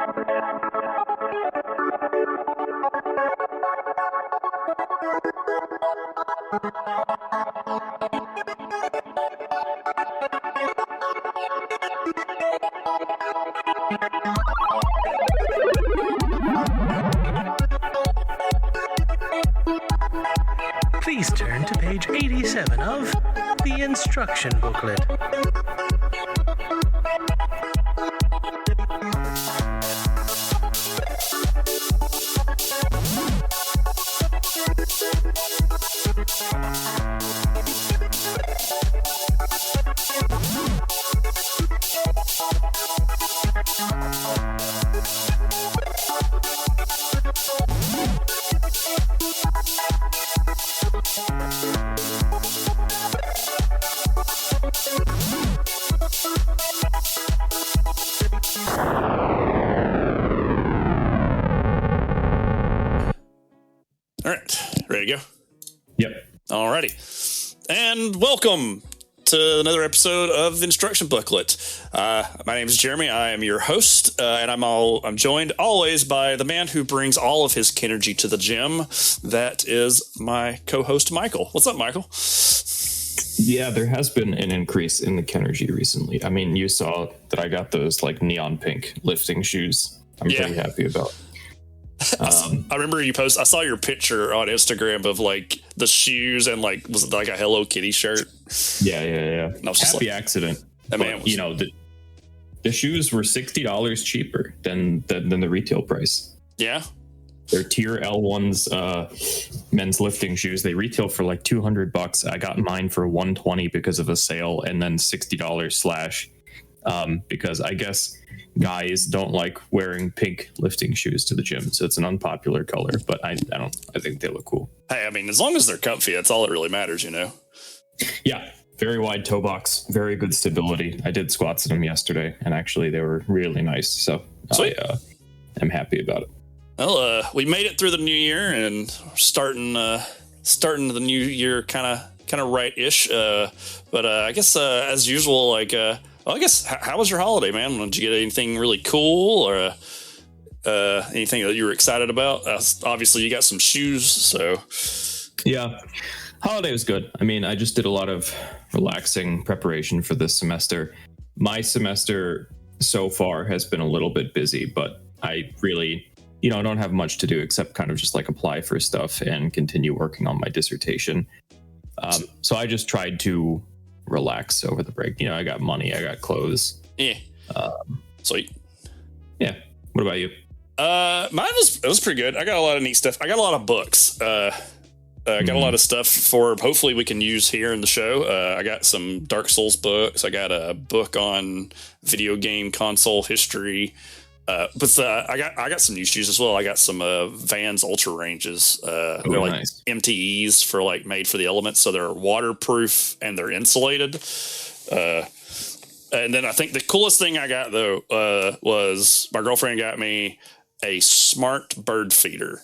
Please turn to page 87 of the Instruction Booklet. All right, ready to go? Yep. Alrighty, and welcome to another episode of the Instruction Booklet. My name is Jeremy. I am your host, and I'm joined always by the man who brings all of his Kinergy to the gym. That is my co-host, Michael. What's up, Michael? Yeah, there has been an increase in the Kinergy recently. I mean, you saw that I got those like neon pink lifting shoes. I'm pretty happy about. I remember you post. I saw your picture on Instagram of like the shoes and like was it like a Hello Kitty shirt? Yeah. And I was just Happy like, accident. That man was, you know, the shoes were $60 cheaper than the retail price. Yeah. They're tier L1s, men's lifting shoes. They retail for like $200. I got mine for $120 because of a sale, and then $60 slash because I guess guys don't like wearing pink lifting shoes to the gym, so it's an unpopular color. But I think they look cool. Hey, I mean, as long as they're comfy, that's all that really matters, you know. Yeah, very wide toe box, very good stability. I did squats in them yesterday, and actually they were really nice. So I'm happy about it. Well, we made it through the new year and starting the new year kind of right-ish. But I guess as usual, like, I guess how was your holiday, man? Did you get anything really cool or anything that you were excited about? Obviously, you got some shoes, so yeah, holiday was good. I mean, I just did a lot of relaxing preparation for this semester. My semester so far has been a little bit busy, but I really, I don't have much to do except kind of just like apply for stuff and continue working on my dissertation. So I just tried to relax over the break. I got money, I got clothes. Yeah. Sweet. Yeah. What about you? Mine was pretty good. I got a lot of neat stuff. I got a lot of books. I got a lot of stuff for hopefully we can use here in the show. I got some Dark Souls books. I got a book on video game console history. But I got some new shoes as well. I got some Vans Ultra Ranges. They're like nice. MTEs for like made for the elements, so they're waterproof and they're insulated. And then I think the coolest thing I got though was my girlfriend got me a smart bird feeder.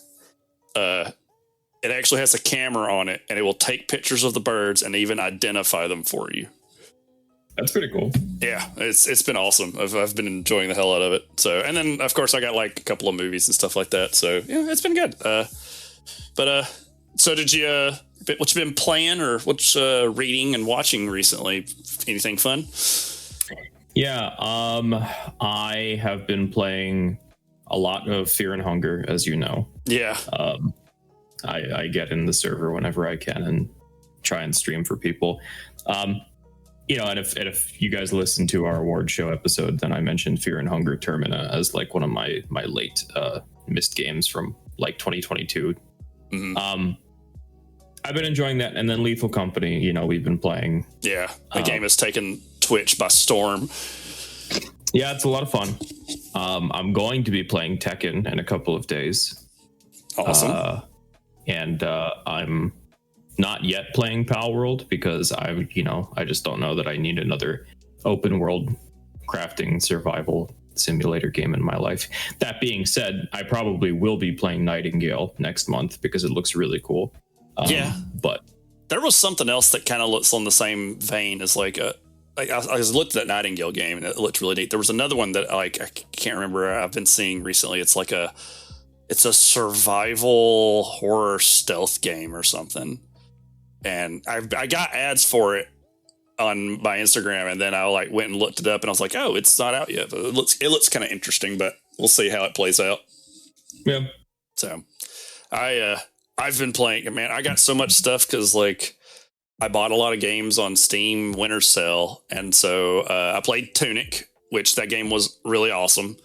It actually has a camera on it, and it will take pictures of the birds and even identify them for you. That's pretty cool. Yeah, it's been awesome. I've been enjoying the hell out of it. So, and then of course I got like a couple of movies and stuff like that. So yeah, it's been good. So did you? What you been playing or what's reading and watching recently? Anything fun? Yeah, I have been playing a lot of Fear and Hunger, as you know. Yeah. I get in the server whenever I can and try and stream for people. And if you guys listen to our award show episode, then I mentioned Fear and Hunger Termina as like one of my late missed games from like 2022. Mm-hmm. I've been enjoying that, and then Lethal Company. We've been playing. Yeah, the game has taken Twitch by storm. Yeah, it's a lot of fun. I'm going to be playing Tekken in a couple of days. Awesome. And I'm not yet playing Pal World because I just don't know that I need another open world crafting survival simulator game in my life. That being said, I probably will be playing Nightingale next month because it looks really cool. Yeah, but there was something else that kind of looks on the same vein as like like I was looked at that Nightingale game and it looked really neat. There was another one that like I can't remember. I've been seeing recently. It's a survival horror stealth game or something, and I got ads for it on my Instagram, and then I like went and looked it up, and I was like, oh, it's not out yet, but it looks kind of interesting, but we'll see how it plays out. Yeah. So I've been playing, man, I got so much stuff because like I bought a lot of games on Steam winter sale, and so I played Tunic, which that game was really awesome.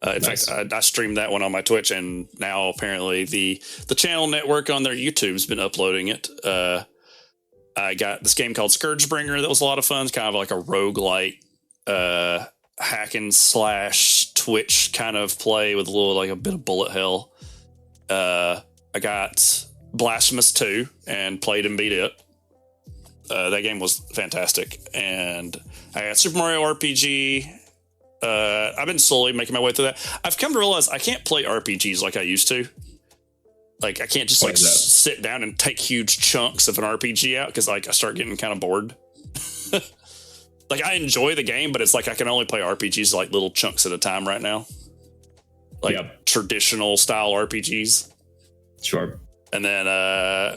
In Nice. fact, I streamed that one on my Twitch, and now apparently the channel network on their YouTube's been uploading it. I got this game called Scourgebringer that was a lot of fun. It's kind of like a roguelite hack and slash Twitch kind of play with a bit of bullet hell. I got Blasphemous 2 and played and beat it. That game was fantastic. And I got Super Mario RPG. I've been slowly making my way through that. I've come to realize I can't play RPGs like I used to. Like I can't just like sit down and take huge chunks of an RPG out because like I start getting kind of bored. Like I enjoy the game, but it's like I can only play RPGs like little chunks at a time right now. Like traditional style RPGs. Sure. And then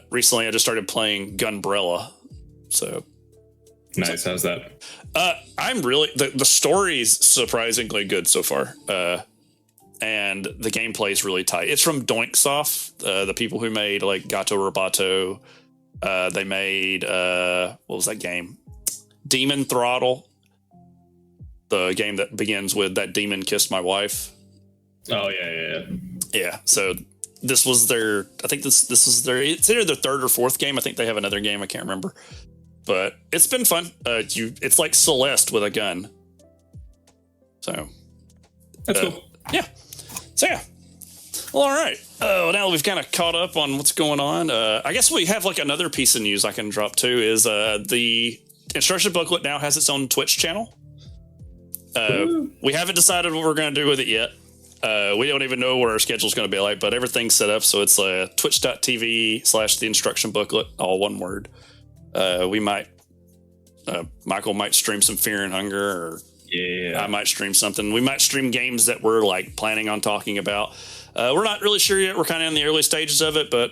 recently I just started playing Gunbrella. So nice. How's that? I'm really the story's surprisingly good so far. And the gameplay is really tight. It's from Doinksoft, the people who made like Gato Roboto. They made what was that game? Demon Throttle, the game that begins with "That demon kissed my wife." Oh yeah. Yeah. So this was their. I think this is their. It's either their third or fourth game. I think they have another game. I can't remember. But it's been fun. It's like Celeste with a gun. So that's cool. Yeah. So yeah. Well, all right. Now that we've kind of caught up on what's going on, I guess we have like another piece of news I can drop too. Is the Instruction Booklet now has its own Twitch channel. We haven't decided what we're going to do with it yet. We don't even know what our schedule is going to be like, but everything's set up. So it's twitch.tv/the Instruction Booklet, all one word. We might, Michael might stream some Fear and Hunger, or I might stream something. We might stream games that we're like planning on talking about. We're not really sure yet. We're kind of in the early stages of it, but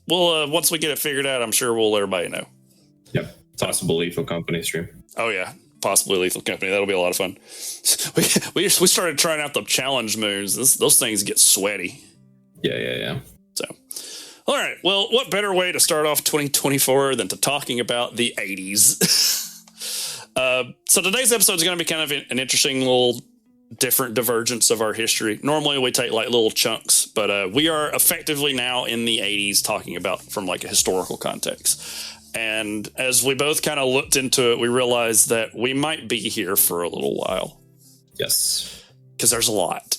we'll once we get it figured out, I'm sure we'll let everybody know. Yep. Possible Lethal Company stream. Oh yeah, possibly Lethal Company. That'll be a lot of fun. We started trying out the challenge moons. Those things get sweaty. Yeah. So, all right. Well, what better way to start off 2024 than to talking about the 80s? So today's episode is going to be kind of an interesting little different divergence of our history. Normally we take like little chunks, but we are effectively now in the 80s talking about from like a historical context. And as we both kind of looked into it, we realized that we might be here for a little while. Yes. Because there's a lot.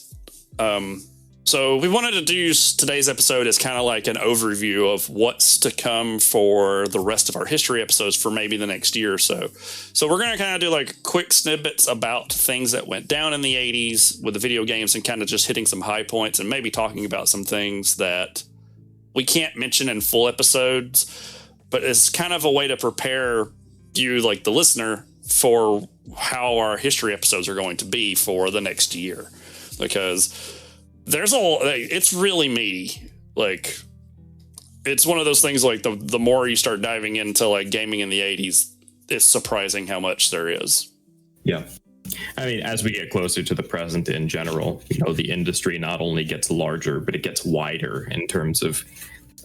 So we wanted to do today's episode as kind of like an overview of what's to come for the rest of our history episodes for maybe the next year or so. So we're going to kind of do like quick snippets about things that went down in the 80s with the video games and kind of just hitting some high points and maybe talking about some things that we can't mention in full episodes, but it's kind of a way to prepare you, like the listener, for how our history episodes are going to be for the next year. Because it's really meaty. Like, it's one of those things like the more you start diving into like gaming in the 80s, it's surprising how much there is. Yeah. I mean, as we get closer to the present in general, the industry not only gets larger, but it gets wider in terms of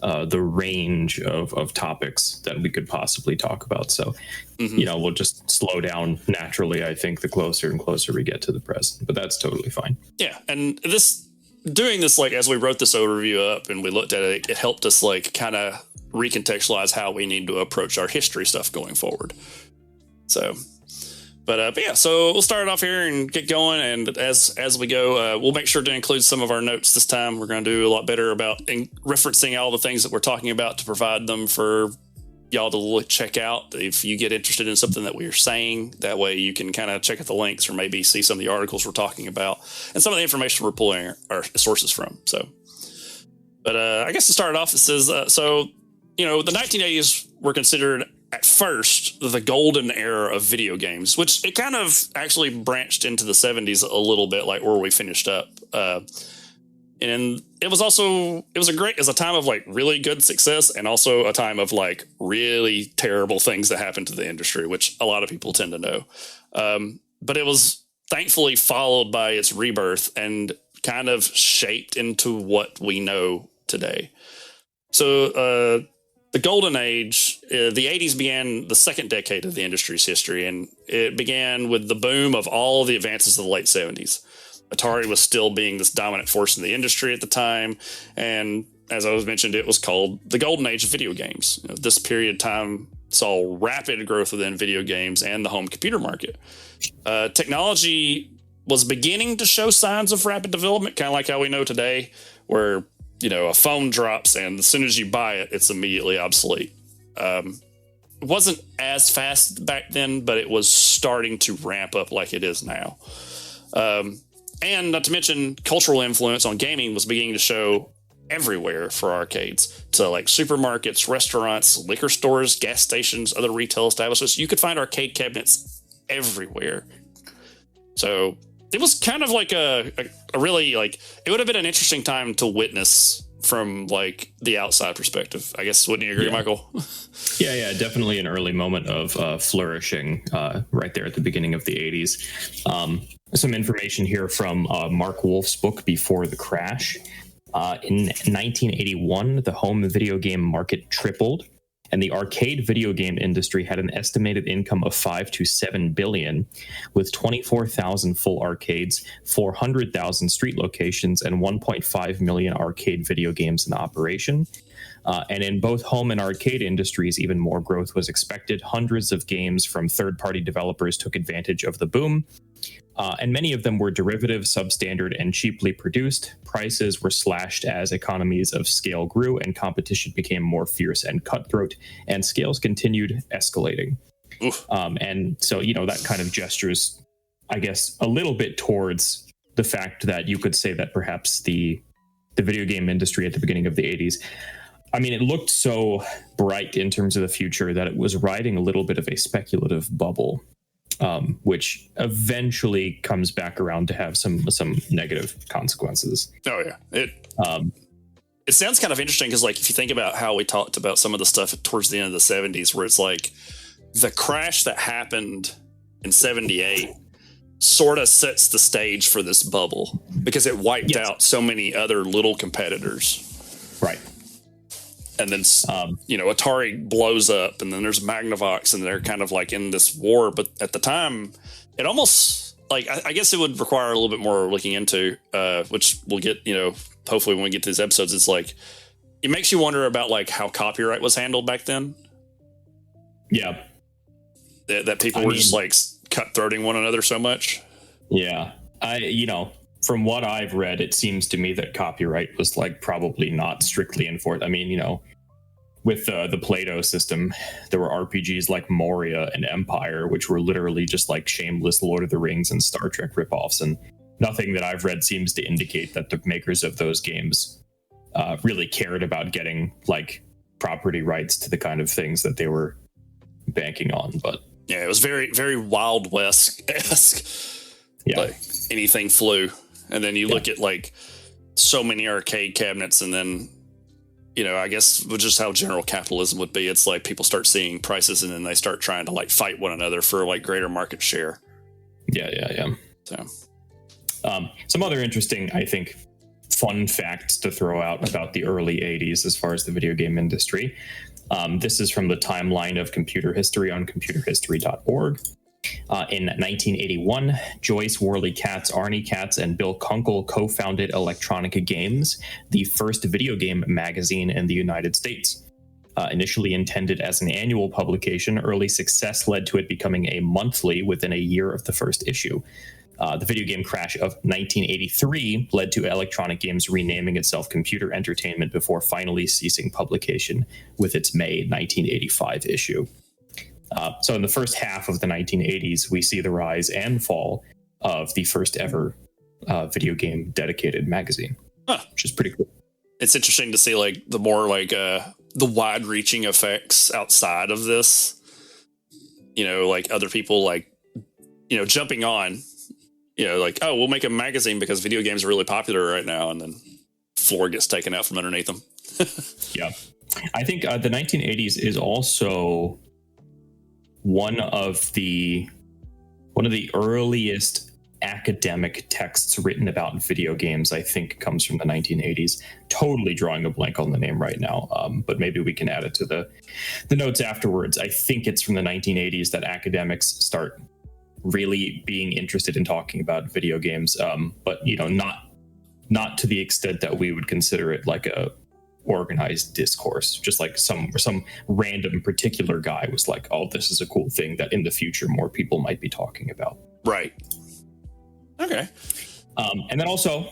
the range of topics that we could possibly talk about. So, we'll just slow down naturally, I think, the closer and closer we get to the present, but that's totally fine. Yeah. And doing this, like, as we wrote this overview up and we looked at it, it helped us like kind of recontextualize how we need to approach our history stuff going forward. So, but yeah, so we'll start off here and get going. And as we go, we'll make sure to include some of our notes this time. We're going to do a lot better about referencing all the things that we're talking about to provide them for y'all to check out if you get interested in something that we're saying. That way you can kind of check out the links or maybe see some of the articles we're talking about and some of the information we're pulling our sources from. So, but I guess to start off, it says, the 1980s were considered at first the golden era of video games, which it kind of actually branched into the 70s a little bit, like where we finished up. And it was a time of like really good success and also a time of like really terrible things that happened to the industry, which a lot of people tend to know. But it was thankfully followed by its rebirth and kind of shaped into what we know today. So the golden age, the 80s began the second decade of the industry's history, and it began with the boom of all the advances of the late 70s. Atari was still being this dominant force in the industry at the time, and as I was mentioned, it was called the golden age of video games. This period of time saw rapid growth within video games and the home computer market. Technology was beginning to show signs of rapid development, kind of like how we know today, where a phone drops and as soon as you buy it, it's immediately obsolete. It wasn't as fast back then, but it was starting to ramp up like it is now. And not to mention, cultural influence on gaming was beginning to show everywhere for arcades, to like supermarkets, restaurants, liquor stores, gas stations, other retail establishments. You could find arcade cabinets everywhere. So it was kind of like a really, like, it would have been an interesting time to witness from like the outside perspective, I guess. Wouldn't you agree, Michael? Yeah, definitely an early moment of flourishing right there at the beginning of the 80s. Some information here from Mark Wolf's book, Before the Crash. In 1981, the home video game market tripled, and the arcade video game industry had an estimated income of $5 to $7 billion, with 24,000 full arcades, 400,000 street locations, and 1.5 million arcade video games in operation. And in both home and arcade industries, even more growth was expected. Hundreds of games from third-party developers took advantage of the boom. And many of them were derivative, substandard, and cheaply produced. Prices were slashed as economies of scale grew and competition became more fierce and cutthroat, and scales continued escalating. And so, that kind of gestures, I guess, a little bit towards the fact that you could say that perhaps the video game industry at the beginning of the 80s, I mean, it looked so bright in terms of the future that it was riding a little bit of a speculative bubble. Which eventually comes back around to have some negative consequences. Oh yeah, it sounds kind of interesting because, like, if you think about how we talked about some of the stuff towards the end of the 70s, where it's like the crash that happened in 78 sort of sets the stage for this bubble because it wiped out so many other little competitors, right? And then, Atari blows up, and then there's Magnavox, and they're kind of like in this war. But at the time, it almost, like, I guess it would require a little bit more looking into, which we'll get, hopefully when we get to these episodes. It's like, it makes you wonder about like how copyright was handled back then. Yeah. That people were just like cutthroating one another so much. Yeah. From what I've read, it seems to me that copyright was like probably not strictly enforced. I mean, with the Plato system, there were RPGs like Moria and Empire, which were literally just like shameless Lord of the Rings and Star Trek ripoffs. And nothing that I've read seems to indicate that the makers of those games really cared about getting like property rights to the kind of things that they were banking on. But yeah, it was very, very Wild West-esque. Yeah. Like anything flew. And then you look at like so many arcade cabinets, and then, I guess just how general capitalism would be. It's like people start seeing prices, and then they start trying to like fight one another for like greater market share. Yeah. So, some other interesting, I think, fun facts to throw out about the early 80s as far as the video game industry. This is from the timeline of computer history on computerhistory.org. In 1981, Joyce Worley Katz, Arnie Katz, and Bill Kunkel co-founded Electronica Games, the first video game magazine in the United States. Initially intended as an annual publication, early success led to it becoming a monthly within a year of the first issue. The video game crash of 1983 led to Electronic Games renaming itself Computer Entertainment before finally ceasing publication with its May 1985 issue. So in the first half of the 1980s, we see the rise and fall of the first ever video game dedicated magazine, which is pretty cool. It's interesting to see like the more like the wide reaching effects outside of this. like other people like, jumping on, like, oh, we'll make a magazine because video games are really popular right now. And then floor gets taken out from underneath them. Yeah. I think the 1980s is also one of the earliest academic texts written about video games. I think comes from the 1980s. Totally drawing a blank on the name right now, but maybe we can add it to the notes afterwards. I think it's from the 1980s that academics start really being interested in talking about video games, but not to the extent that we would consider it like a organized discourse. Just like some random particular guy was like, oh, this is a cool thing that in the future more people might be talking about. Right. Okay. And then also,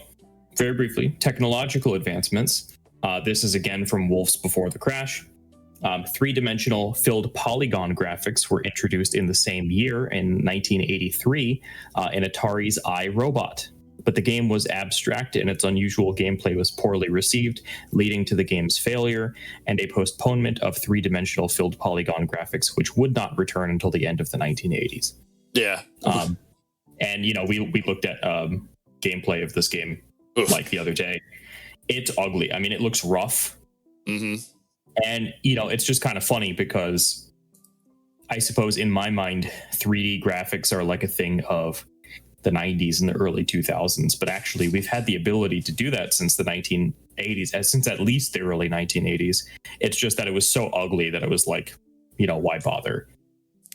very briefly, technological advancements. This is again from Wolf's Before the Crash. Three-dimensional filled polygon graphics were introduced in the same year in 1983 in Atari's iRobot. But the game was abstract and its unusual gameplay was poorly received, leading to the game's failure and a postponement of three-dimensional filled polygon graphics, which would not return until the end of the 1980s. Yeah. And, we looked at gameplay of this game like the other day. It's ugly. I mean, it looks rough. Mm-hmm. And, it's just kind of funny because I suppose in my mind, 3D graphics are like a thing of the 90s and the early 2000s. But actually, we've had the ability to do that since the 1980s, since at least the early 1980s. It's just that it was so ugly that it was like, why bother?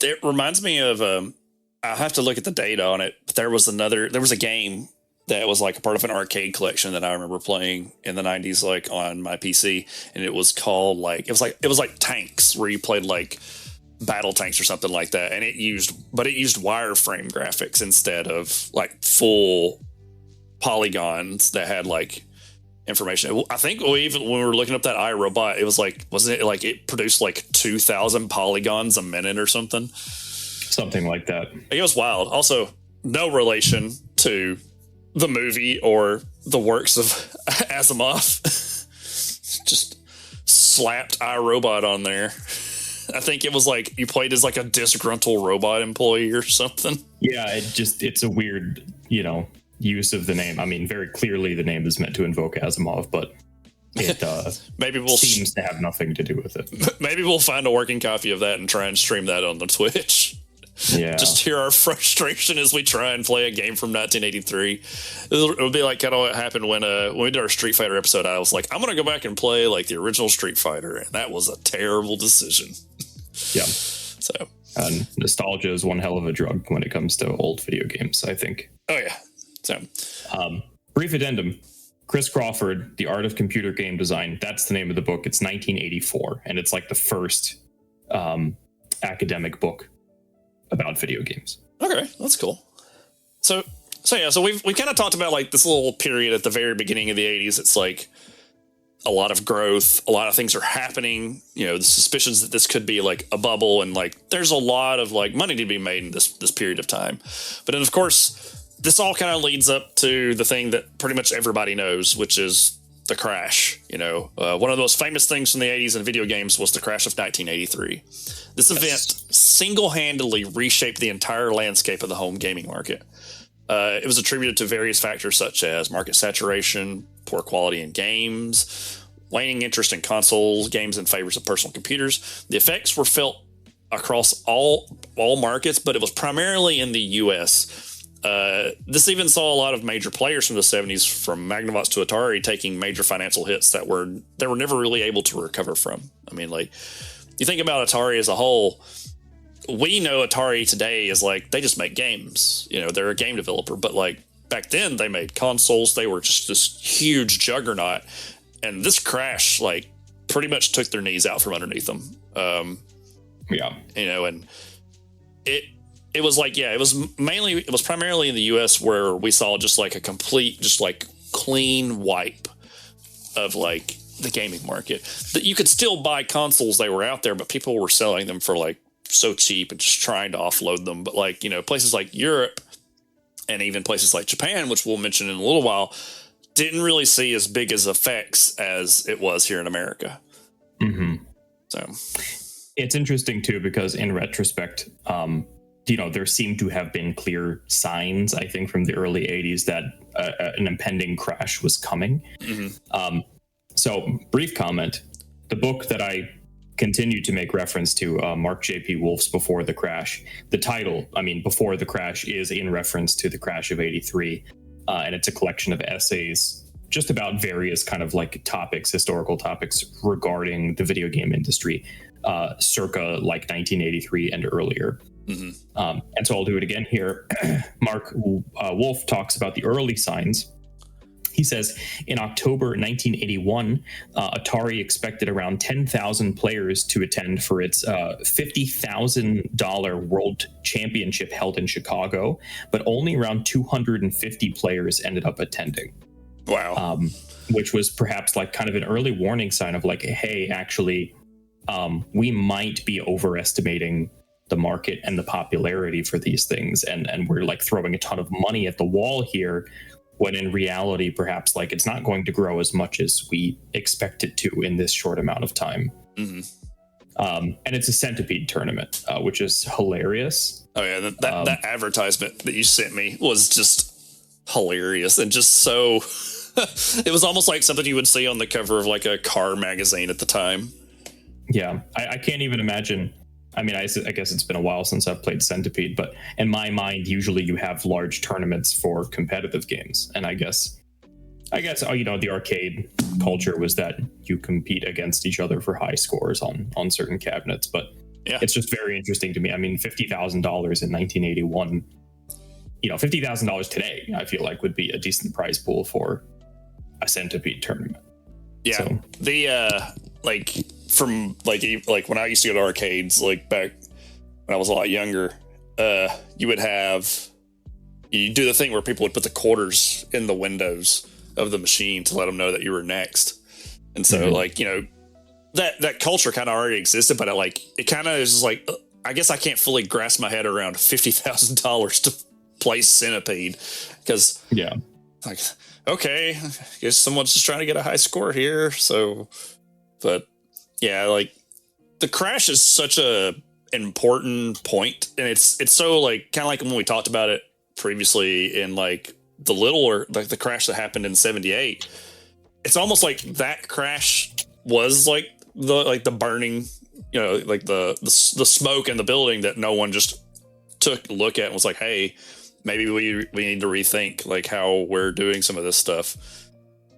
It reminds me of, I'll have to look at the date on it, but there was a game that was like a part of an arcade collection that I remember playing in the 90s, like on my PC. And it was called it was like tanks, where you played like battle tanks or something like that. And it used wireframe graphics instead of like full polygons that had like information. I think when we were looking up that iRobot, it was like, wasn't it like it produced like 2,000 polygons a minute or something? Something like that. It was wild. Also, no relation to the movie or the works of Asimov. Just slapped iRobot on there. I think it was like you played as like a disgruntled robot employee or something. Yeah, it's a weird, use of the name. I mean, very clearly the name is meant to invoke Asimov, but it seems to have nothing to do with it. Maybe we'll find a working copy of that and try and stream that on the Twitch. Yeah. Just hear our frustration as we try and play a game from 1983. It would be like kind of what happened when we did our Street Fighter episode. I was like, I'm going to go back and play like the original Street Fighter. And that was a terrible decision. Yeah. So nostalgia is one hell of a drug when it comes to old video games, I think. Oh, yeah. So brief addendum. Chris Crawford, The Art of Computer Game Design. That's the name of the book. It's 1984. And it's like the first academic book about video games. Okay, that's cool. So we've kind of talked about like this little period at the very beginning of the 80s. It's like a lot of growth, a lot of things are happening. The suspicions that this could be like a bubble, and like there's a lot of like money to be made in this period of time. But then of course, this all kind of leads up to the thing that pretty much everybody knows, which is the crash. One of the most famous things from the 80s in video games was the crash of 1983. This event single-handedly reshaped the entire landscape of the home gaming market. It was attributed to various factors such as market saturation, poor quality in games, waning interest in console games in favor of personal computers. The effects were felt across all markets, but it was primarily in the U.S. This even saw a lot of major players from the 70s, from Magnavox to Atari, taking major financial hits that they were never really able to recover from. I mean, like, you think about Atari as a whole, we know Atari today is like, they just make games. They're a game developer. But like back then, they made consoles. They were just this huge juggernaut. And this crash, like, pretty much took their knees out from underneath them. Yeah. And it was like, yeah, it was primarily in the US where we saw just like a complete, just like clean wipe of like the gaming market. That you could still buy consoles, they were out there, but people were selling them for like so cheap and just trying to offload them. But like, places like Europe and even places like Japan, which we'll mention in a little while, didn't really see as big as effects as it was here in America. Mm-hmm. So It's interesting too, because in retrospect, there seem to have been clear signs, I think, from the early 80s that an impending crash was coming. So, brief comment. The book that I continue to make reference to, Mark J.P. Wolf's Before the Crash, the title, Before the Crash, is in reference to the crash of 83. And it's a collection of essays just about various kind of like topics, historical topics regarding the video game industry, circa like 1983 and earlier. And so I'll do it again here. Mark Wolf talks about the early signs. He says, in October 1981, Atari expected around 10,000 players to attend for its $50,000 World Championship held in Chicago, but only around 250 players ended up attending. Wow. Which was perhaps like kind of an early warning sign of like, hey, actually, we might be overestimating the market and the popularity for these things. And we're like throwing a ton of money at the wall here, when in reality, perhaps like it's not going to grow as much as we expect it to in this short amount of time. And it's a Centipede tournament, which is hilarious. Oh yeah, that advertisement that you sent me was just hilarious and just so. It was almost like something you would see on the cover of like a car magazine at the time. Yeah, I can't even imagine. I guess it's been a while since I've played Centipede, but in my mind, usually you have large tournaments for competitive games. And I guess, the arcade culture was that you compete against each other for high scores on certain cabinets. But yeah, it's just very interesting to me. $50,000 in 1981, $50,000 today, I feel like would be a decent prize pool for a Centipede tournament. Yeah. So, from when I used to go to arcades, like back when I was a lot younger, you do the thing where people would put the quarters in the windows of the machine to let them know that you were next. And so that culture kind of already existed, but it kind of is just like, I guess I can't fully grasp my head around $50,000 to play Centipede, because okay, I guess someone's just trying to get a high score here. So, but yeah, the crash is such a important point, and it's so kind of like when we talked about it previously in the crash that happened in 78. It's almost like that crash was the burning, the smoke in the building that no one just took a look at and was like, hey, maybe we need to rethink how we're doing some of this stuff.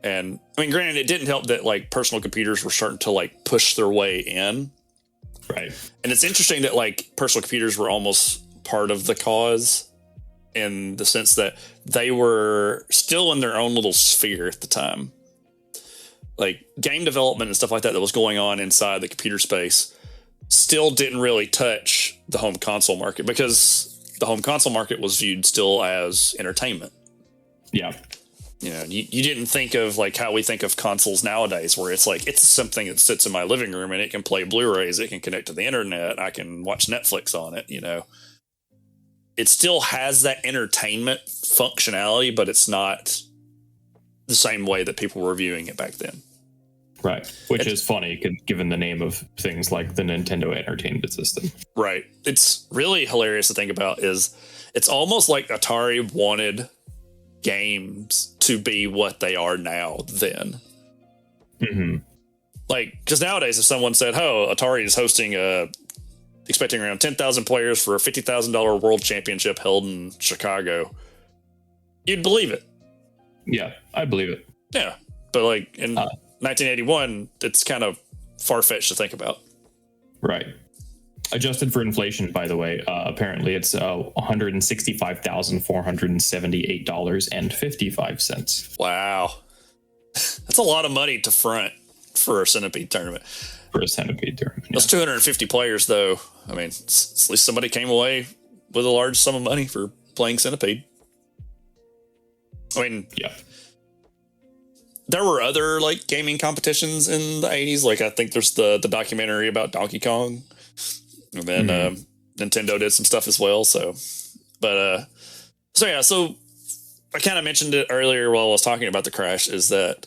And granted, it didn't help that personal computers were starting to push their way in. Right. And it's interesting that personal computers were almost part of the cause, in the sense that they were still in their own little sphere at the time. Game development and stuff like that was going on inside the computer space still didn't really touch the home console market, because the home console market was viewed still as entertainment. Yeah. You didn't think of how we think of consoles nowadays, where it's it's something that sits in my living room and it can play Blu-rays, it can connect to the internet, I can watch Netflix on it. It still has that entertainment functionality, but it's not the same way that people were viewing it back then. Right. Which is funny, given the name of things like the Nintendo Entertainment System. Right. It's really hilarious to think about. It's almost like Atari wanted games to be what they are now then. Because nowadays, if someone said, oh, Atari is hosting expecting around 10,000 players for a $50,000 world championship held in Chicago, you'd believe it. Yeah, I believe it. Yeah. But in 1981, it's kind of far-fetched to think about. Right. Adjusted for inflation, by the way, apparently it's $165,478.55. Wow. That's a lot of money to front for a Centipede tournament. Those 250 players, though, at least somebody came away with a large sum of money for playing Centipede. Yeah. There were other gaming competitions in the 80s. I think there's the documentary about Donkey Kong. And then Nintendo did some stuff as well. So I kind of mentioned it earlier while I was talking about the crash, is that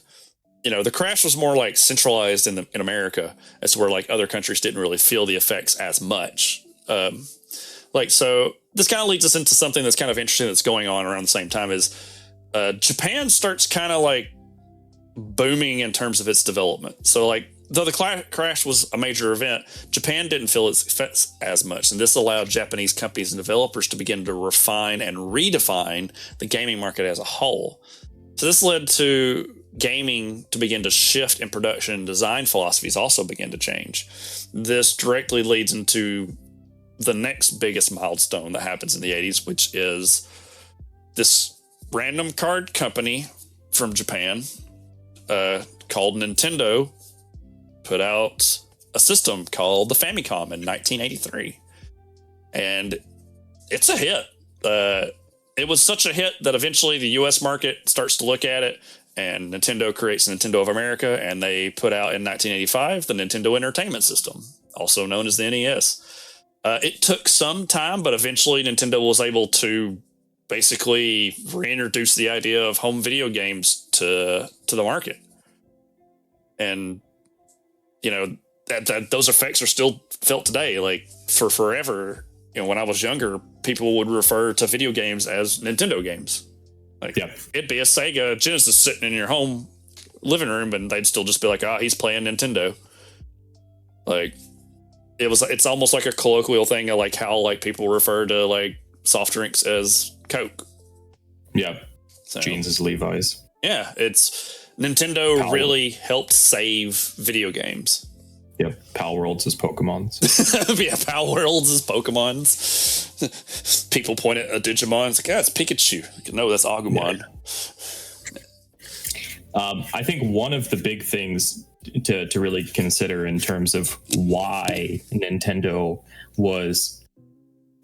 the crash was more like centralized in America, as where like other countries didn't really feel the effects as much. So this kind of leads us into something that's kind of interesting that's going on around the same time is Japan starts kind of like booming in terms of its development. So like though the crash was a major event, Japan didn't feel its effects as much, and this allowed Japanese companies and developers to begin to refine and redefine the gaming market as a whole. So this led to gaming to begin to shift, in production and design philosophies also begin to change. This directly leads into the next biggest milestone that happens in the 80s, which is this random card company from Japan called Nintendo put out a system called the Famicom in 1983. And it's a hit. It was such a hit that eventually the US market starts to look at it, and Nintendo creates Nintendo of America, and they put out in 1985 the Nintendo Entertainment System, also known as the NES. It took some time, but eventually Nintendo was able to basically reintroduce the idea of home video games to the market. And, that those effects are still felt today. Like for forever, when I was younger, people would refer to video games as Nintendo games. Like it'd be a Sega Genesis sitting in your home living room, and they'd still just be like, he's playing Nintendo. Like it's almost like a colloquial thing of like how like people refer to like soft drinks as Coke. Yeah. So, jeans as Levi's. Yeah. It's Nintendo really helped save video games. Yep. Pal Worlds as Pokemons. Yeah. Pal Worlds as Pokemons. People point at a Digimon. It's like, it's Pikachu. No, that's Agumon. Yeah. I think one of the big things to really consider in terms of why Nintendo was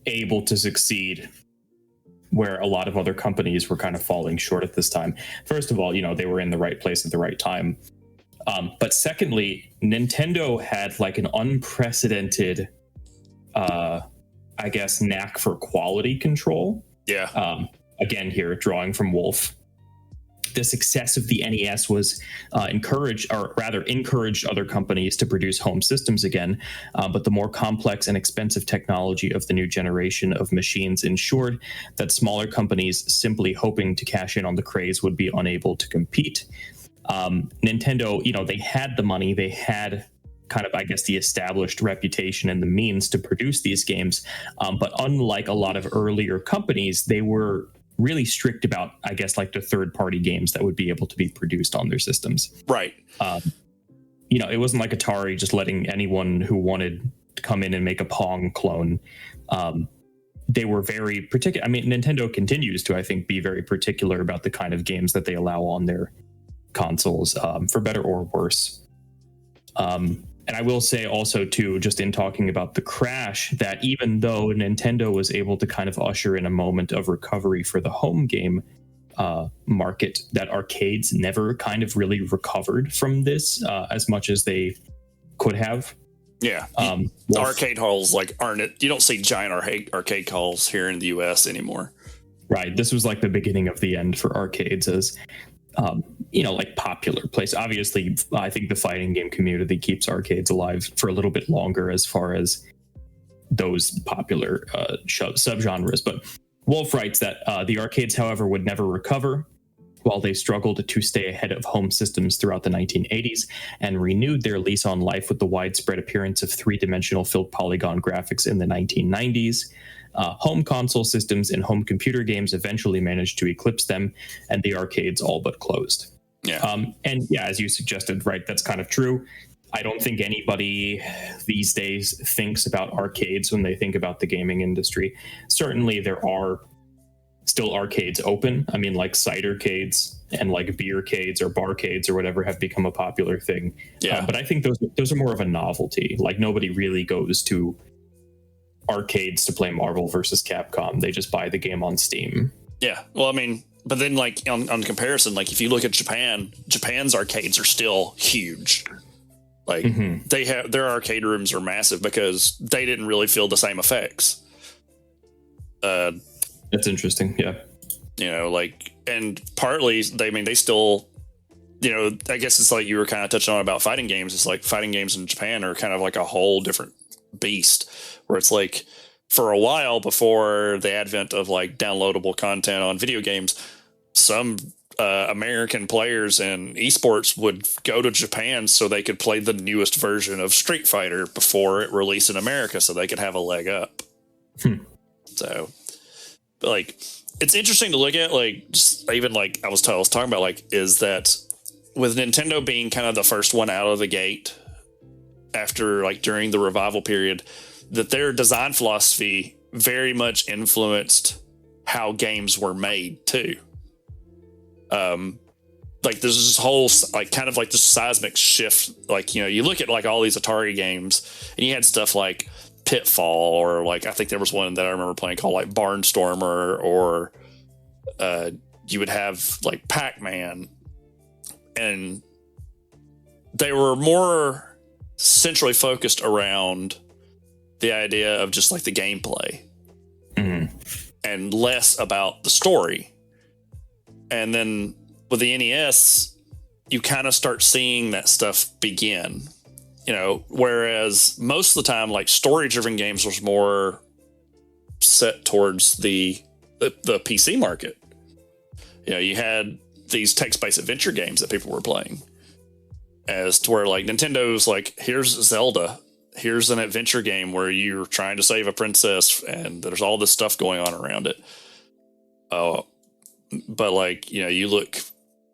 able to succeed where a lot of other companies were kind of falling short at this time. First of all, they were in the right place at the right time. But secondly, Nintendo had like an unprecedented, knack for quality control. Yeah. Again, here, drawing from Wolf. The success of the NES was encouraged other companies to produce home systems again. But the more complex and expensive technology of the new generation of machines ensured that smaller companies simply hoping to cash in on the craze would be unable to compete. Nintendo, they had the money, they had kind of, the established reputation and the means to produce these games. But unlike a lot of earlier companies, they were really strict about, the third-party games that would be able to be produced on their systems. Right. It wasn't like Atari just letting anyone who wanted to come in and make a Pong clone. They were very particular. Nintendo continues to, be very particular about the kind of games that they allow on their consoles, for better or worse. And I will say also, too, just in talking about the crash, that even though Nintendo was able to kind of usher in a moment of recovery for the home game market, that arcades never kind of really recovered from this as much as they could have. Yeah. Arcade halls you don't see giant arcade halls here in the US anymore. Right. This was like the beginning of the end for arcades as popular place. Obviously, I think the fighting game community keeps arcades alive for a little bit longer as far as those popular subgenres. But Wolf writes that the arcades, however, would never recover, while they struggled to stay ahead of home systems throughout the 1980s and renewed their lease on life with the widespread appearance of three-dimensional filled polygon graphics in the 1990s. Home console systems and home computer games eventually managed to eclipse them, and the arcades all but closed. Yeah. And yeah, as you suggested, right, that's kind of true. I don't think anybody these days thinks about arcades when they think about the gaming industry. Certainly there are still arcades open. Like cidercades and like beercades or barcades or whatever have become a popular thing. Yeah. But I think those are more of a novelty. Like nobody really goes to arcades to play Marvel versus Capcom. They just buy the game on Steam. Yeah. Well, but then on comparison, if you look at Japan's arcades are still huge. They have their arcade rooms are massive because they didn't really feel the same effects. That's interesting. Yeah. And partly they still I guess it's like you were kind of touching on about fighting games. It's like fighting games in Japan are kind of like a whole different beast, where it's like for a while before the advent of like downloadable content on video games, some American players in esports would go to Japan so they could play the newest version of Street Fighter before it released in America, so they could have a leg up. So, like, it's interesting to look at. Like, just even like I was talking about, like, is that with Nintendo being kind of the first one out of the gate after like during the revival period, that their design philosophy very much influenced how games were made too. Like there's this whole like kind of like this seismic shift. Like, you look at like all these Atari games and you had stuff like Pitfall, or like, I think there was one that I remember playing called like Barnstormer, or you would have like Pac-Man, and they were more centrally focused around the idea of just like the gameplay and less about the story. And then with the NES, you kind of start seeing that stuff begin, whereas most of the time, like story-driven games was more set towards the PC market. You had these text-based adventure games that people were playing, as to where like Nintendo's like, here's Zelda, here's an adventure game where you're trying to save a princess and there's all this stuff going on around it. But like, you look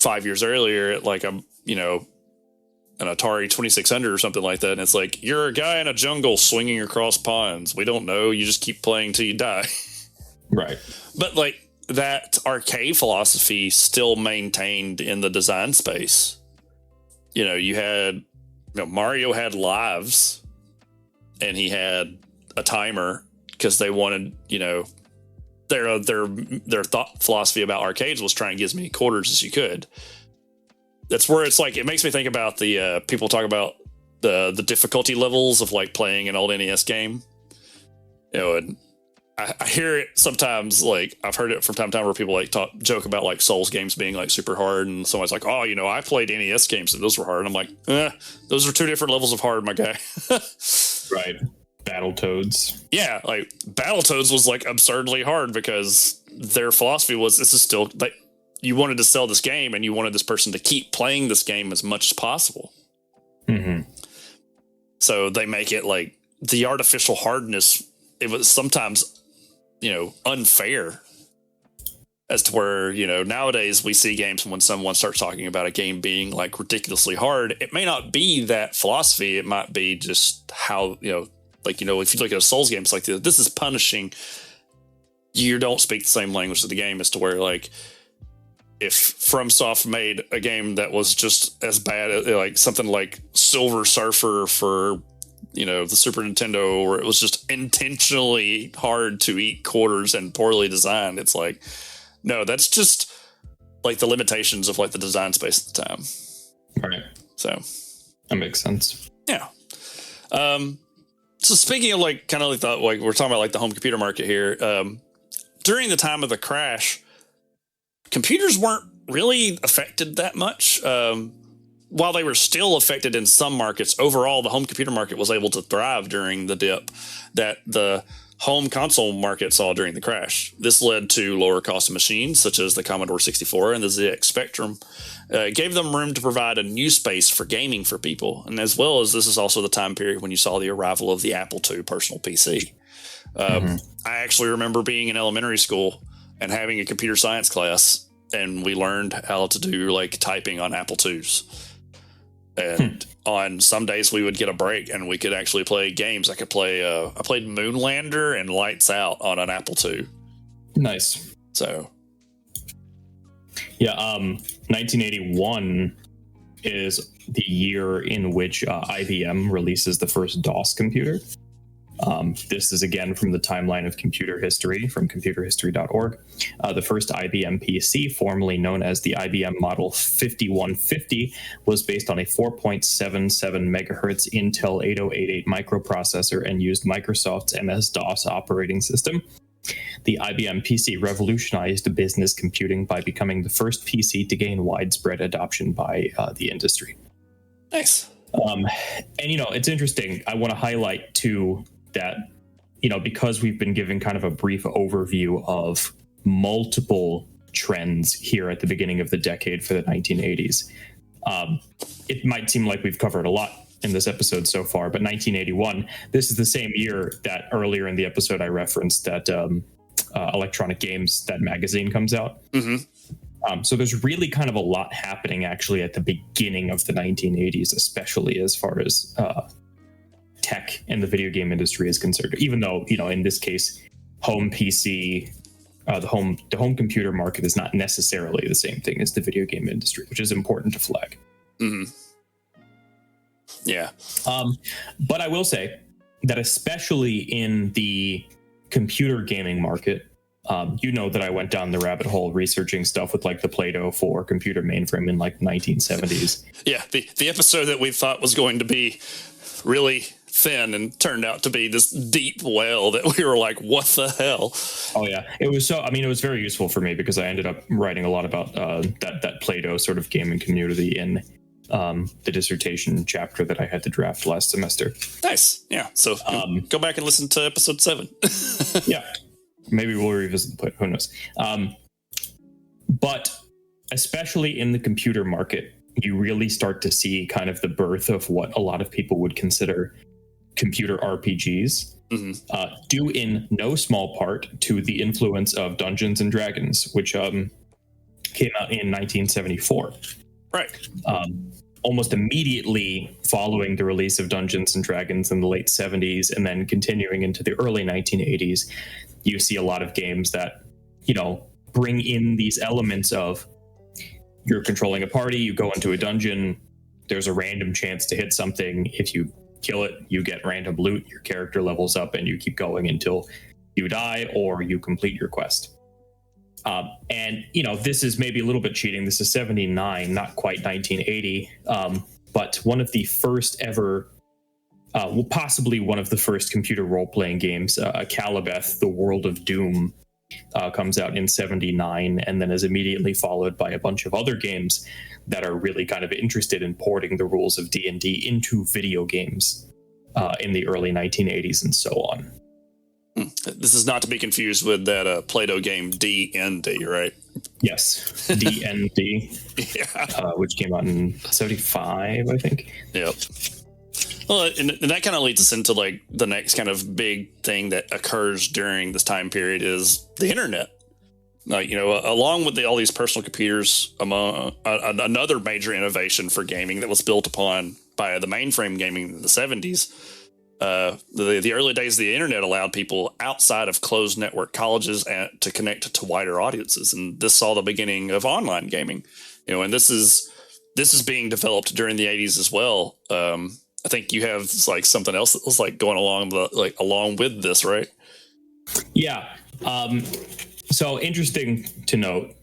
5 years earlier at like an Atari 2600 or something like that, and it's like, you're a guy in a jungle swinging across ponds. We don't know. You just keep playing till you die. Right. But like that arcade philosophy still maintained in the design space. You had, Mario had lives, and he had a timer because they wanted, their thought philosophy about arcades was try and get as many quarters as you could. That's where it's like, it makes me think about the people talk about the difficulty levels of like playing an old NES game. And I hear it sometimes, like I've heard it from time to time where people like joke about like Souls games being like super hard, and someone's like, oh, I played NES games and those were hard. And I'm like, those are two different levels of hard, my guy. Right. Battletoads. Yeah, like Battletoads was like absurdly hard because their philosophy was, this is still like, you wanted to sell this game and you wanted this person to keep playing this game as much as possible. So they make it like the artificial hardness. It was sometimes, unfair, as to where, nowadays we see games when someone starts talking about a game being like ridiculously hard. It may not be that philosophy. It might be just how, like, if you look at a Souls game, it's like, this is punishing. You don't speak the same language of the game, as to where, like, if FromSoft made a game that was just as bad, like something like Silver Surfer for, the Super Nintendo, where it was just intentionally hard to eat quarters and poorly designed, it's like, no, that's just like the limitations of like the design space at the time. Right. So that makes sense. Yeah. So speaking of like kind of like we're talking about like the home computer market here, during the time of the crash, computers weren't really affected that much. While they were still affected in some markets, overall the home computer market was able to thrive during the dip that the home console market saw during the crash. This led to lower cost machines such as the Commodore 64 and the ZX Spectrum. It gave them room to provide a new space for gaming for people, and as well as this is also the time period when you saw the arrival of the Apple II personal PC. I actually remember being in elementary school and having a computer science class, and we learned how to do like typing on Apple IIs. And on some days we would get a break and we could actually play games. I played Moonlander and Lights Out on an Apple II. Nice. So, yeah, 1981 is the year in which IBM releases the first DOS computer. This is again from the timeline of computer history from computerhistory.org. The first IBM PC, formerly known as the IBM Model 5150, was based on a 4.77 megahertz Intel 8088 microprocessor and used Microsoft's MS-DOS operating system. The IBM PC revolutionized business computing by becoming the first PC to gain widespread adoption by the industry. Nice. And, it's interesting. I want to highlight, too, that, because we've been given kind of a brief overview of multiple trends here at the beginning of the decade for the 1980s, it might seem like we've covered a lot in this episode so far, but 1981, this is the same year that earlier in the episode I referenced that Electronic Games, that magazine, comes out. Mm-hmm. So there's really kind of a lot happening actually at the beginning of the 1980s, especially as far as tech and the video game industry is concerned. Even though, in this case, home PC, the home computer market is not necessarily the same thing as the video game industry, which is important to flag. Mm-hmm. Yeah. But I will say that especially in the computer gaming market, that I went down the rabbit hole researching stuff with like the Play-Doh 4 computer mainframe in like 1970s. Yeah, the episode that we thought was going to be really thin and turned out to be this deep well that we were like, what the hell? Oh yeah, it was it was very useful for me because I ended up writing a lot about that Play-Doh sort of gaming community in the dissertation chapter that I had to draft last semester. Nice. Yeah. So go back and listen to episode 7. Yeah. Maybe we'll revisit the play. Who knows? But especially in the computer market, you really start to see kind of the birth of what a lot of people would consider computer RPGs, due in no small part to the influence of Dungeons and Dragons, which came out in 1974. Right. Almost immediately following the release of Dungeons and Dragons in the late 70s and then continuing into the early 1980s, you see a lot of games that, bring in these elements of you're controlling a party, you go into a dungeon, there's a random chance to hit something. If you kill it, you get random loot, your character levels up, and you keep going until you die or you complete your quest. And, this is maybe a little bit cheating. This is 79, not quite 1980. But one of the first ever, possibly one of the first computer role-playing games, Calibeth, The World of Doom, comes out in 79 and then is immediately followed by a bunch of other games that are really kind of interested in porting the rules of D&D into video games in the early 1980s and so on. This is not to be confused with that Play-Doh game D&D, right? Yes, D&D, yeah. Which came out in 75, I think. Yep. Well, and that kind of leads us into like the next kind of big thing that occurs during this time period is the internet. Along with all these personal computers, among another major innovation for gaming that was built upon by the mainframe gaming in the 70s. The early days of the internet allowed people outside of closed network colleges to connect to wider audiences, and this saw the beginning of online gaming. And this is being developed during the 80s as well. I think you have like something else that was like going along with this, right? Yeah. So interesting to note,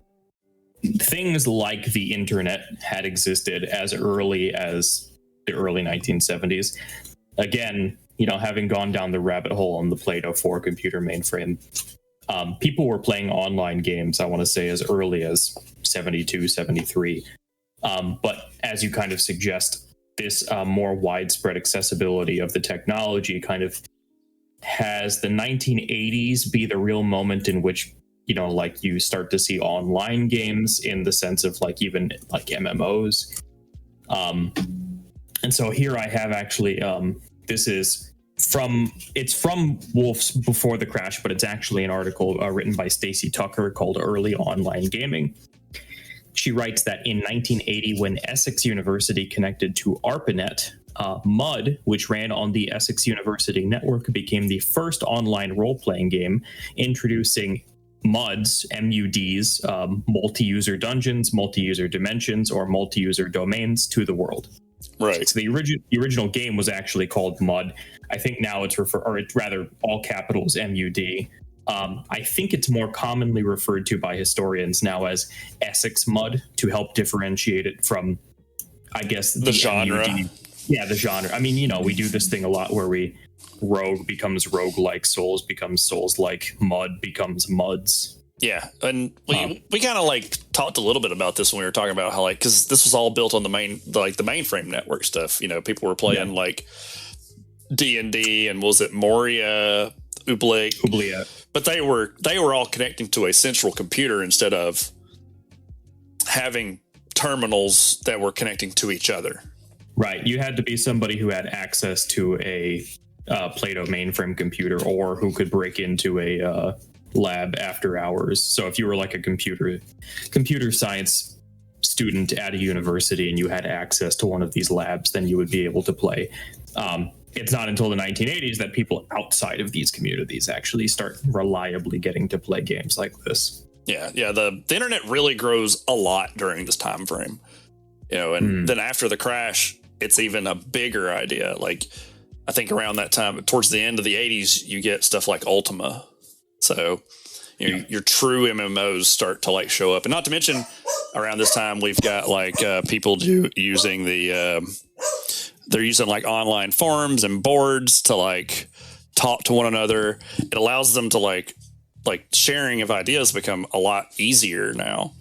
things like the internet had existed as early as the early 1970s. Again, having gone down the rabbit hole on the Play-Doh 4 computer mainframe, people were playing online games, I want to say, as early as 72, 73. But as you kind of suggest, this more widespread accessibility of the technology kind of has the 1980s be the real moment in which, you start to see online games in the sense of like even like MMOs. And so here I have actually, this is from Wolf's Before the Crash, but it's actually an article written by Stacy Tucker called Early Online Gaming. She writes that in 1980, when Essex University connected to ARPANET, MUD, which ran on the Essex University network, became the first online role-playing game, introducing MUDs, MUDs, multi-user dungeons, multi-user dimensions, or multi-user domains to the world. Right. So the original game was actually called MUD. I think now it's all capitals MUD. I think it's more commonly referred to by historians now as Essex MUD to help differentiate it from, I guess, the genre. MUD. Yeah, the genre. I mean, we do this thing a lot where rogue becomes rogue-like, souls becomes souls-like, mud becomes muds. Yeah, and we kind of like talked a little bit about this when we were talking about how like, because this was all built on the mainframe network stuff. People were playing like D&D and was it Moria, Oubliette, but they were all connecting to a central computer instead of having terminals that were connecting to each other. Right, you had to be somebody who had access to a Plato mainframe computer, or who could break into a lab after hours. So if you were like a computer science student at a university and you had access to one of these labs, then you would be able to play. It's not until the 1980s that people outside of these communities actually start reliably getting to play games like this. Yeah. The internet really grows a lot during this time frame, and then after the crash, it's even a bigger idea. Like, I think around that time, towards the end of the 80s, you get stuff like Ultima. So, your true MMOs start to like show up. And not to mention, around this time, we've got like people using they're using like online forums and boards to like talk to one another. It allows them to like sharing of ideas become a lot easier now.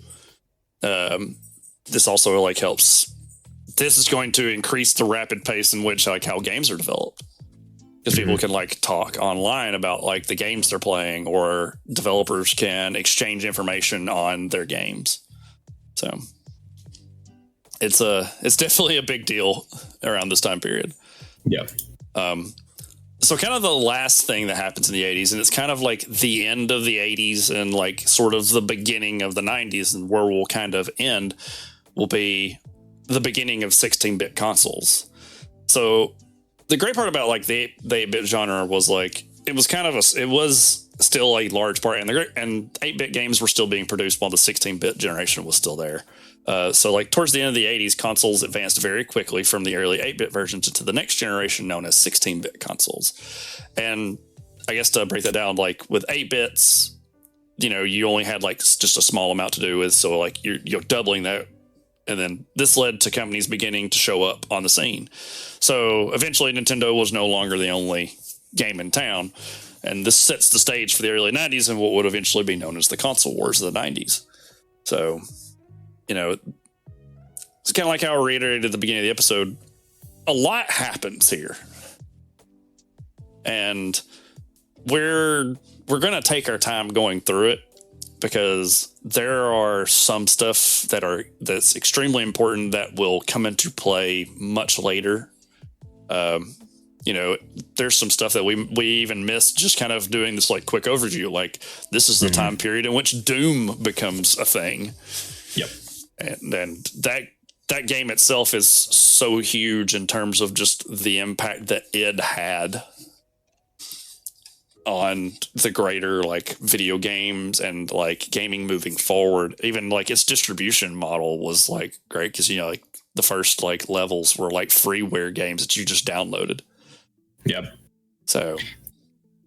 This also like helps. This is going to increase the rapid pace in which like how games are developed, because people can like talk online about like the games they're playing, or developers can exchange information on their games. So it's definitely a big deal around this time period. Yeah. So kind of the last thing that happens in the 80s, and it's kind of like the end of the 80s and like sort of the beginning of the 90s, and where we'll kind of end will be the beginning of 16-bit consoles. So the great part about like the 8-bit genre was like, it was still a large part, and 8-bit games were still being produced while the 16-bit generation was still there. So like towards the end of the 80s, consoles advanced very quickly from the early 8-bit versions to the next generation known as 16-bit consoles. And I guess to break that down, like with 8 bits, you only had like just a small amount to do with. So like you're doubling that. And then this led to companies beginning to show up on the scene. So eventually Nintendo was no longer the only game in town. And this sets the stage for the early 90s and what would eventually be known as the console wars of the 90s. So, it's kind of like how I reiterated at the beginning of the episode. A lot happens here. And we're going to take our time going through it, because there are some stuff that's extremely important that will come into play much later. There's some stuff that we even missed just kind of doing this like quick overview. Like, this is the time period in which Doom becomes a thing. Yep. And then that game itself is so huge in terms of just the impact that it had on the greater like video games and like gaming moving forward. Even like its distribution model was like great, because like the first like levels were like freeware games that you just downloaded. Yep. So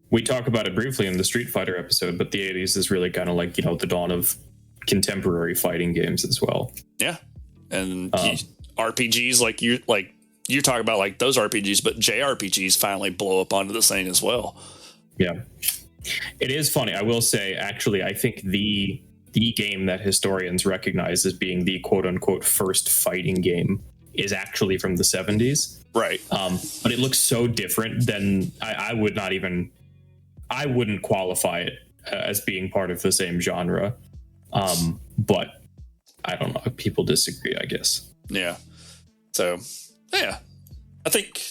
we talk about it briefly in the Street Fighter episode, but the 80s is really kind of like the dawn of contemporary fighting games as well. Yeah. And RPGs, like you talk about like those RPGs, but JRPGs finally blow up onto the scene as well. Yeah. It is funny. I will say, actually, I think the game that historians recognize as being the quote unquote first fighting game is actually from the 70s. Right. But it looks so different than I wouldn't qualify it as being part of the same genre. But I don't know. People disagree, I guess. Yeah. So, yeah. I think,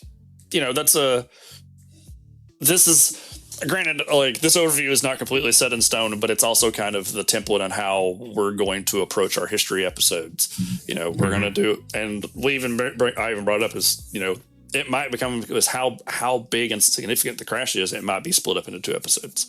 this is, granted, like, this overview is not completely set in stone, but it's also kind of the template on how we're going to approach our history episodes. We're going to do, and I even brought up is, it might become, because how big and significant the crash is, it might be split up into 2 episodes.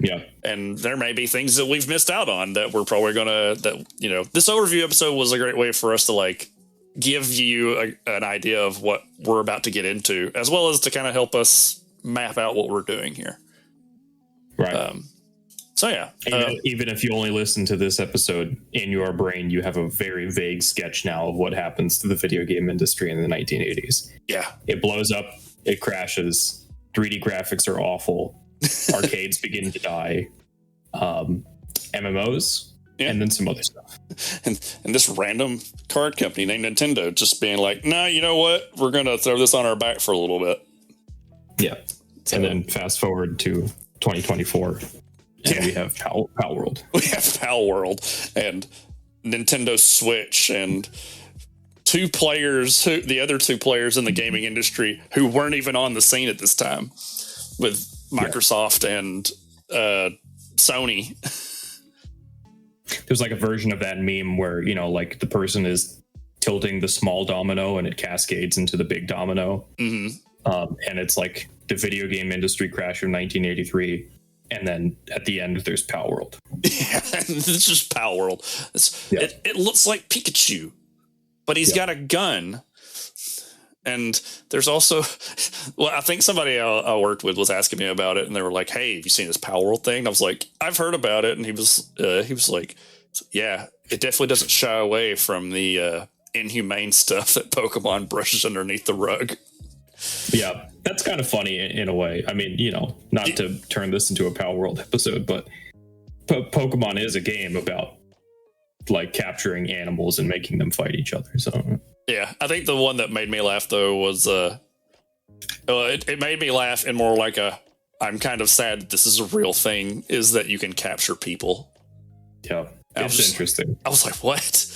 Yeah. And there may be things that we've missed out on that we're probably going to, this overview episode was a great way for us to like give you an idea of what we're about to get into, as well as to kind of help us map out what we're doing here. Right. So yeah, Even if you only listen to this episode, in your brain, you have a very vague sketch now of what happens to the video game industry in the 1980s. Yeah. It blows up, it crashes, 3D graphics are awful, arcades begin to die, MMOs, and then some other stuff. And this random card company named Nintendo just being like, nah, you know what? We're going to throw this on our back for a little bit. Yeah. So, and then fast forward to 2024. And we have Pal World. We have Pal World and Nintendo Switch and the other two players in the gaming industry who weren't even on the scene at this time, with Microsoft and Sony. There's like a version of that meme where, like the person is tilting the small domino and it cascades into the big domino. Mm-hmm. And it's like the video game industry crash of 1983. And then at the end, there's Pal World. Yeah, it's just Pal World. It looks like Pikachu, but he's got a gun. And there's also, I think somebody I worked with was asking me about it, and they were like, "Hey, have you seen this Pal World thing?" And I was like, "I've heard about it." And he was like, "Yeah, it definitely doesn't shy away from the inhumane stuff that Pokemon brushes underneath the rug." Yeah, that's kind of funny in a way. I mean, not to turn this into a Pal World episode, but Pokemon is a game about like capturing animals and making them fight each other. So yeah, I think the one that made me laugh though was it made me laugh in more like I'm kind of sad that this is a real thing, is that you can capture people. Yeah, it's interesting. I was like, what?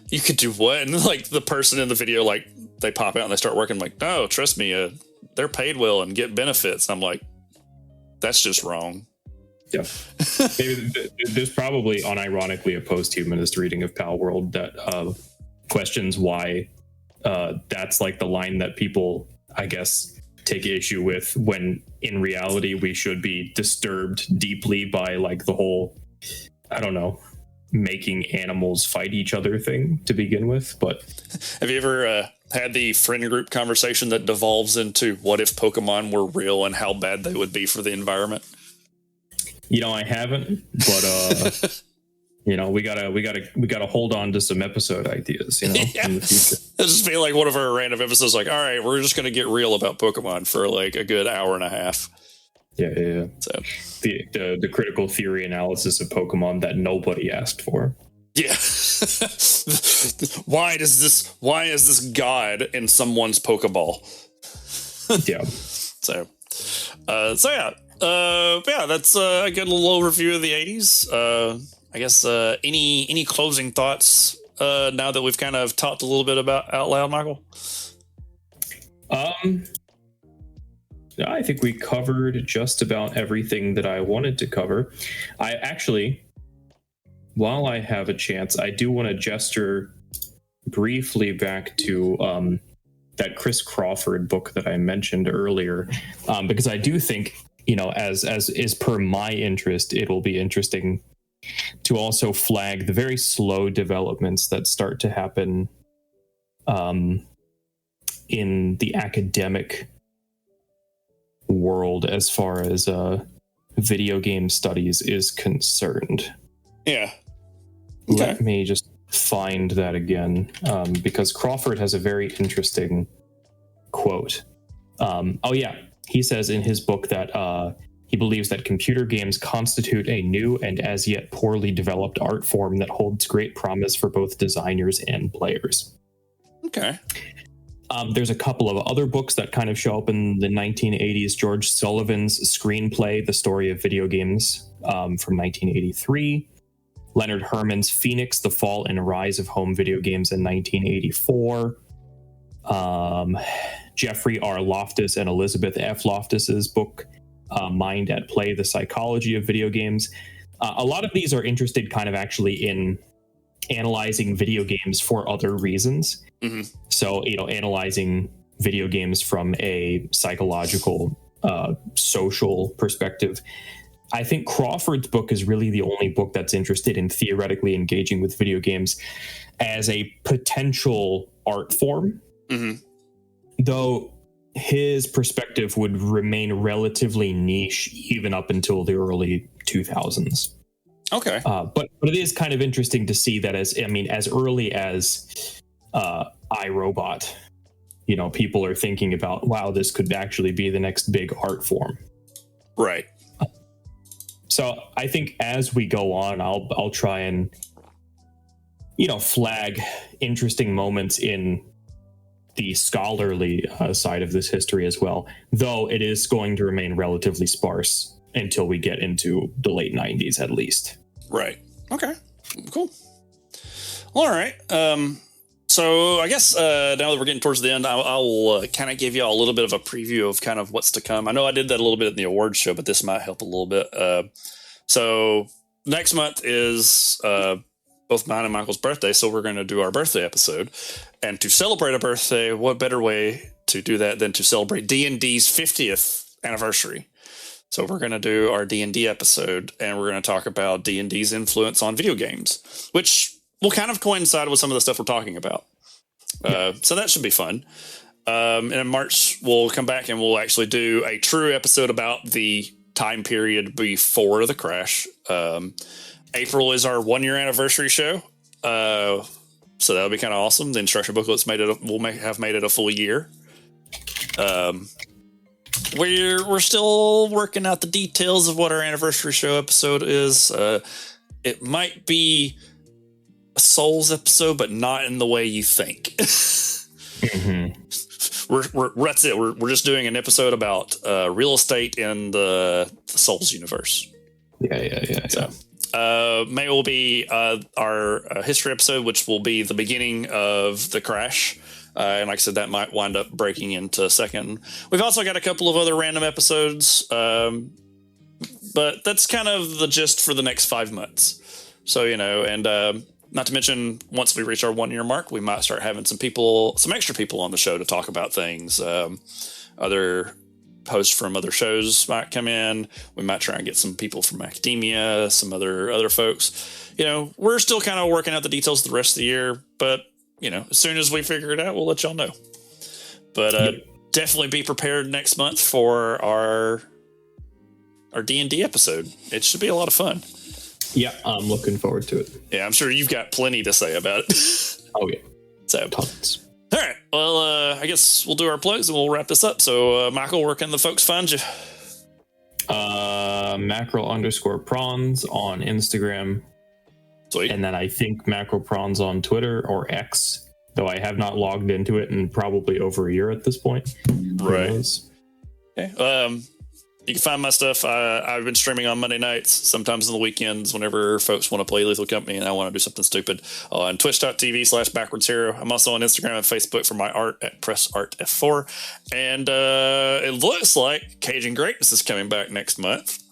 You could do what? And then, like, the person in the video, like, they pop out and they start working. I'm like, no, trust me, they're paid well and get benefits. And I'm like, that's just wrong. Yeah. Maybe there's probably unironically a post-humanist reading of Pal World that questions why that's like the line that people, I guess, take issue with, when in reality we should be disturbed deeply by like the whole, I don't know, making animals fight each other thing to begin with. But have you ever had the friend group conversation that devolves into what if Pokemon were real and how bad they would be for the environment? I haven't, but we gotta hold on to some episode ideas, in the future. It'll just be like one of our random episodes, like, all right, we're just gonna get real about Pokemon for like a good hour and a half. Yeah. So the critical theory analysis of Pokemon that nobody asked for. Yeah. Why is this god in someone's Pokeball? Yeah. So yeah, that's a good little overview of the 80s. I guess any closing thoughts now that we've kind of talked a little bit about out loud, Michael? I think we covered just about everything that I wanted to cover. I actually, while I have a chance, I do want to gesture briefly back to that Chris Crawford book that I mentioned earlier, because I do think, as is per my interest, it'll be interesting to also flag the very slow developments that start to happen in the academic world as far as video game studies is concerned. Yeah. Okay. Let me just find that again, because Crawford has a very interesting quote. He says in his book that he believes that computer games constitute a new and as yet poorly developed art form that holds great promise for both designers and players. Okay. There's a couple of other books that kind of show up in the 1980s. George Sullivan's screenplay, The Story of Video Games, from 1983. Leonard Herman's Phoenix, The Fall and Rise of Home Video Games in 1984. Jeffrey R. Loftus and Elizabeth F. Loftus's book, Mind at Play, The Psychology of Video Games. A lot of these are interested kind of actually in analyzing video games for other reasons. Mm-hmm. So, analyzing video games from a psychological, social perspective. I think Crawford's book is really the only book that's interested in theoretically engaging with video games as a potential art form. Mm-hmm. Though his perspective would remain relatively niche even up until the early 2000s. Okay. But it is kind of interesting to see that as early as iRobot, people are thinking about, wow, this could actually be the next big art form. Right. So I think as we go on, I'll try and flag interesting moments in the scholarly side of this history as well, though it is going to remain relatively sparse until we get into the late 90s at least. Right. Okay. Cool. All right. So I guess now that we're getting towards the end, I'll kind of give you all a little bit of a preview of kind of what's to come. I know I did that a little bit in the awards show, but this might help a little bit. So next month is both mine and Michael's birthday, so we're going to do our birthday episode. And to celebrate a birthday, what better way to do that than to celebrate D&D's 50th anniversary? So we're going to do our D&D episode, and we're going to talk about D&D's influence on video games, which will kind of coincide with some of the stuff we're talking about. So that should be fun. And in March, we'll come back and we'll actually do a true episode about the time period before the crash. April is our 1 year anniversary show. So that'll be kind of awesome. The instruction booklet's have made it a full year. We're still working out the details of what our anniversary show episode is. It might be a Souls episode, but not in the way you think. That's it. We're just doing an episode about real estate in the Souls universe. Yeah. So, May will be our history episode, which will be the beginning of the crash. And like I said, that might wind up breaking into second. We've also got a couple of other random episodes, but that's kind of the gist for the next 5 months. So, and not to mention, once we reach our 1 year mark, we might start having some extra people on the show to talk about things. Other hosts from other shows might come in. We might try and get some people from academia, some other folks. We're still kind of working out the details the rest of the year, but as soon as we figure it out, we'll let y'all know. But definitely be prepared next month for our D&D episode. It should be a lot of fun. Yeah, I'm looking forward to it. Yeah, I'm sure you've got plenty to say about it. Oh, yeah. So, tons. All right. Well, I guess we'll do our plugs and we'll wrap this up. So, Michael, where can the folks find you? Mackerel_prawns on Instagram. Sweet. And then I think Mackerel Prawns on Twitter or X, though I have not logged into it in probably over a year at this point. Right. Okay. You can find my stuff. I've been streaming on Monday nights, sometimes on the weekends, whenever folks want to play Lethal Company and I want to do something stupid. On twitch.tv/backwards hero. I'm also on Instagram and Facebook for my art at PressArtF4. And it looks like Cajun Greatness is coming back next month.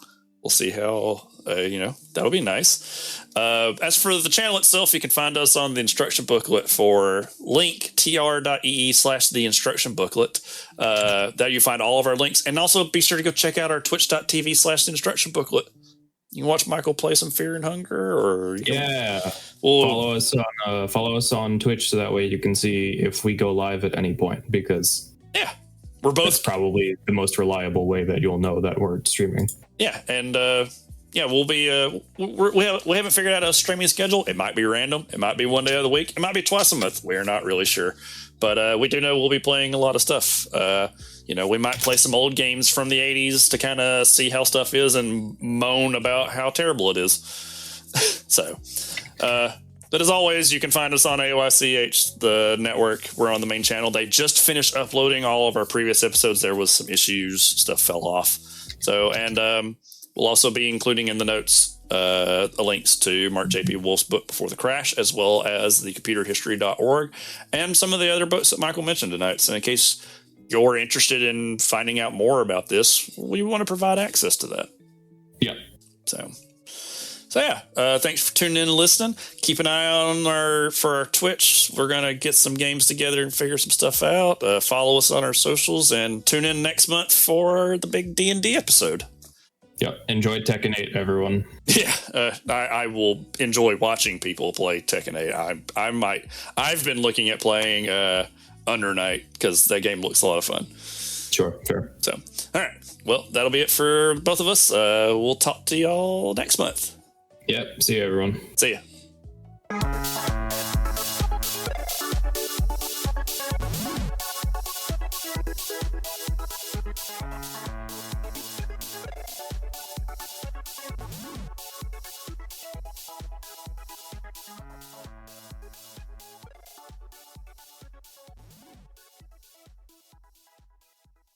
We'll see how, that'll be nice. As for the channel itself, you can find us on the instruction booklet for linktr.ee/the instruction booklet. There you find all of our links. And also be sure to go check out our twitch.tv/the instruction booklet. You can watch Michael play some Fear and Hunger, follow us on Twitch so that way you can see if we go live at any point, because we're both that's probably the most reliable way that you'll know that we're streaming. Yeah, and we'll be we haven't figured out a streaming schedule. It might be random. It might be one day of the week. It might be twice a month. We're not really sure, but we do know we'll be playing a lot of stuff. We might play some old games from the 80s to kind of see how stuff is and moan about how terrible it is. So, but as always, you can find us on AOICH, the network. We're on the main channel. They just finished uploading all of our previous episodes. There was some issues. Stuff fell off. So, and we'll also be including in the notes links to Mark J.P. Wolf's book Before the Crash, as well as the computerhistory.org and some of the other books that Michael mentioned tonight. So in case you're interested in finding out more about this, we want to provide access to that. Yeah. So thanks for tuning in and listening. Keep an eye on for our Twitch. We're going to get some games together and figure some stuff out. Follow us on our socials and tune in next month for the big D&D episode. Yeah. Enjoy Tekken 8, everyone. Yeah. I will enjoy watching people play Tekken 8. I've been looking at playing Under Night because that game looks a lot of fun. Sure. Fair. So, all right. Well, that'll be it for both of us. We'll talk to y'all next month. Yep. See you, everyone. See ya.